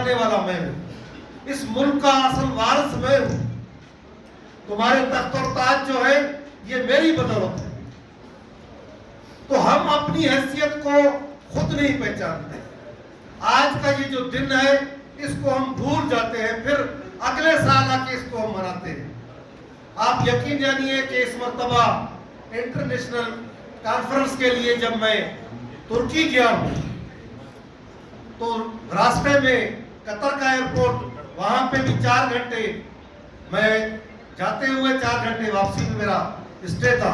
سنبھالنے والا میں ہوں, اس ملک کا اصل وارث میں ہوں. تمہارے تخت اور تاج جو ہے یہ میری بدولت ہے. تو ہم اپنی حیثیت کو خود نہیں پہچانتے. آج کا یہ جو دن ہے اس کو ہم بھول جاتے ہیں, پھر اگلے سال آ کے اس کو ہم مناتے ہیں. آپ یقین جانیے کہ اس مرتبہ انٹرنیشنل کانفرنس کے لیے جب میں ترکی گیا ہوں تو راستے میں قطر کا ایئرپورٹ, وہاں پہ بھی 4 گھنٹے, میں جاتے ہوئے 4 گھنٹے, واپسی میں میرا اسٹے تھا.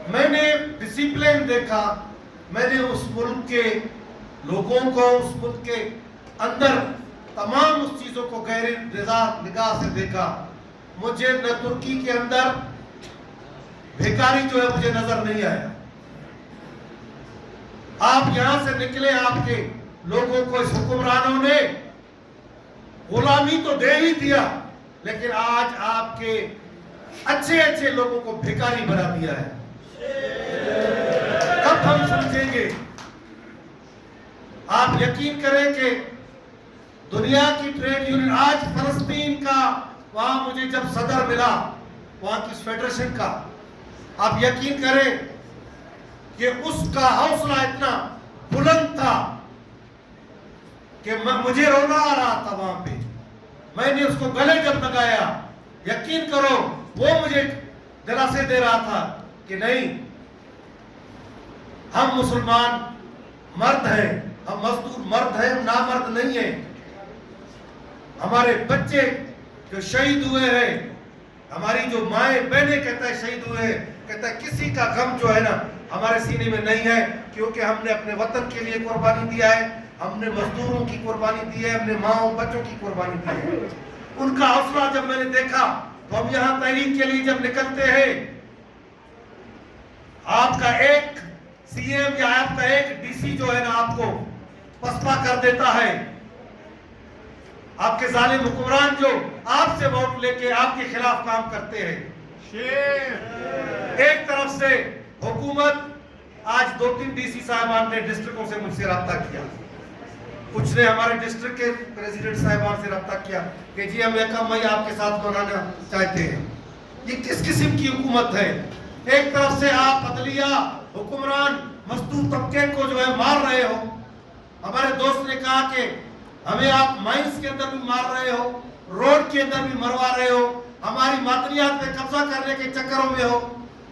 میں نے ڈسپلن دیکھا, میں نے اس ملک کے لوگوں کو, اس ملک کے اندر تمام اس چیزوں کو گہری نگاہ سے دیکھا. مجھے نہ ترکی کے اندر بھیکاری جو ہے مجھے نظر نہیں آیا. آپ یہاں سے نکلے, آپ کے لوگوں کو اس حکمرانوں نے غلامی تو دے ہی دیا, لیکن آج آپ کے اچھے اچھے لوگوں کو بھیکاری بنا دیا ہے. کب ہم سمجھیں گے؟ آپ یقین کریں کہ دنیا کی ٹریڈ یونین, آج فلسطین کا, وہاں مجھے جب صدر ملا وہاں کی فیڈریشن کا, آپ یقین کریں کہ اس کا حوصلہ اتنا بلند تھا کہ مجھے رونا آ رہا تھا وہاں پہ. میں نے اس کو گلے جب لگایا, یقین کرو وہ مجھے دلاسے دے رہا تھا کہ نہیں, ہم مسلمان مرد ہیں, ہم مزدور مرد ہیں, ہم نامرد نہیں ہیں. ہمارے بچے جو شہید ہوئے ہیں, ہماری جو مائیں بہنیں کہتا ہے شہید ہوئے ہیں, کہتا ہے کسی کا غم جو ہے نا ہمارے سینے میں نہیں ہے, کیونکہ ہم نے اپنے وطن کے لیے قربانی دیا ہے, ہم نے مزدوروں کی قربانی دی ہے, ہم نے ماؤں بچوں کی قربانی دی ہے. ان کا حوصلہ جب میں نے دیکھا تو ہم یہاں تحریک کے لیے جب نکلتے ہیں, آپ کا ایک سی ایم یا آپ کا ایک ڈی سی جو ہے نا آپ کو پسپا کر دیتا ہے. آپ کے ظالم حکمران جو آپ سے ووٹ لے کے آپ کے خلاف کام کرتے ہیں. ایک طرف سے حکومت, آج 2-3 ڈی سی صاحبان نے ڈسٹرکٹوں سے مجھ سے رابطہ کیا, کچھ نے ہمارے ڈسٹرکٹ کے پریزیڈنٹ صاحبان سے رابطہ کیا کہ جی ہم 1 مئی آپ کے ساتھ منانا چاہتے ہیں. یہ کس قسم کی حکومت ہے؟ ایک طرف سے آپ عدلیہ, حکمران مزدور طبقے کو جو ہے مار رہے ہو. ہمارے دوست نے کہا کہ ہمیں آپ مائنس کے اندر بھی مار رہے ہو, روڈ کے اندر بھی مروا رہے ہو, ہماری معدنیات پہ قبضہ کرنے کے چکروں میں ہو,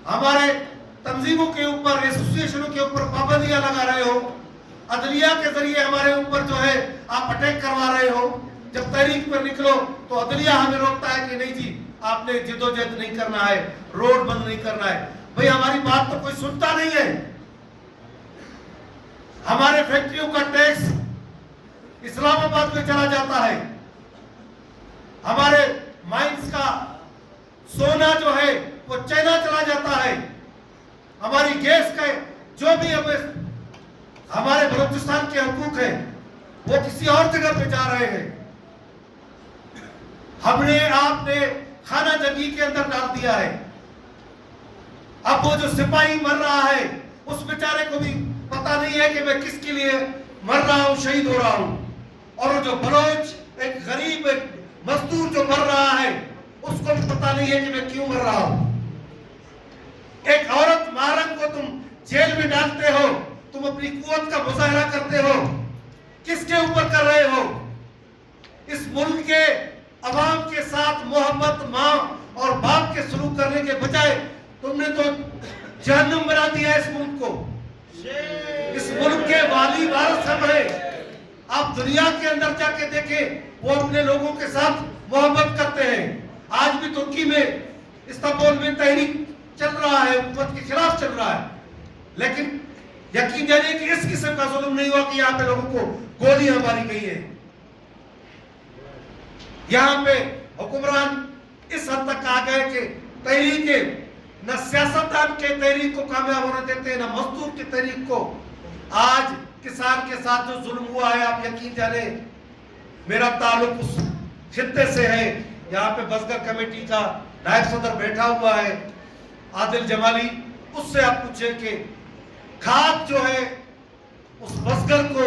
ہمارے تنظیموں کے اوپر, ایسوسیشنوں کے اوپر پابندیاں لگا رہے ہو, عدلیہ کے ذریعے ہمارے اوپر جو ہے آپ اٹیک کروا رہے ہو. جب تحریک پر نکلو تو عدلیہ ہمیں روکتا ہے کہ نہیں جی آپ نے جدوجہد نہیں کرنا ہے, روڈ بند نہیں کرنا ہے. بھئی ہماری بات تو کوئی سنتا نہیں ہے. ہمارے فیکٹریوں کا ٹیکس اسلام آباد میں چلا جاتا ہے, ہمارے مائنز کا سونا جو ہے وہ چائنا چلا جاتا ہے, ہماری گیس کا جو بھی ہمارے بلوچستان کے حقوق ہیں وہ کسی اور جگہ پہ جا رہے ہیں. ہم نے, آپ نے خانہ جنگی کے اندر ڈال دیا ہے. اب وہ جو سپاہی مر رہا ہے اس بیچارے کو بھی پتا نہیں ہے کہ میں کس کے لیے مر رہا ہوں, شہید ہو رہا ہوں. اور وہ جو بلوچ, ایک غریب, ایک مزدور جو مر رہا ہے اس کو بھی پتا نہیں ہے کہ میں کیوں مر رہا ہوں. ایک عورت مہرنگ کو تم جیل میں ڈالتے ہو, تم اپنی قوت کا مظاہرہ کرتے ہو, کس کے اوپر کر رہے ہو؟ اس ملک کے عوام کے ساتھ محبت ماں اور باپ کے سلوک کرنے کے بجائے تم نے تو جہنم بنا دیا اس ملک کو. اس ملک کے والی وارث ہم ہیں. آپ دنیا کے اندر جا کے دیکھیں, وہ اپنے لوگوں کے ساتھ محبت کرتے ہیں. آج بھی ترکی میں, استنبول میں تحریک چل رہا ہے, حکومت کے خلاف چل رہا ہے, لیکن یقین جانیے کہ اس قسم کا ظلم نہیں ہوا کہ یہاں پہ لوگوں کو گولیاں ماری گئی ہیں. یہاں پہ حکمران اس حد تک آ گئے کہ تحریک, نہ سیاستدان کے تحریک کو کامیاب ہونے دیتے ہیں, نہ مزدور کی تحریک کو. آج کسان کے ساتھ جو ظلم ہوا ہے, آپ یقین جانیں میرا تعلق اس خطے سے ہے. یہاں پہ بزگر کمیٹی کا نائب صدر بیٹھا ہوا ہے عادل جمالی, اس سے آپ پوچھیں کہ کھاد جو ہے اس بزگر کو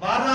12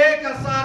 1000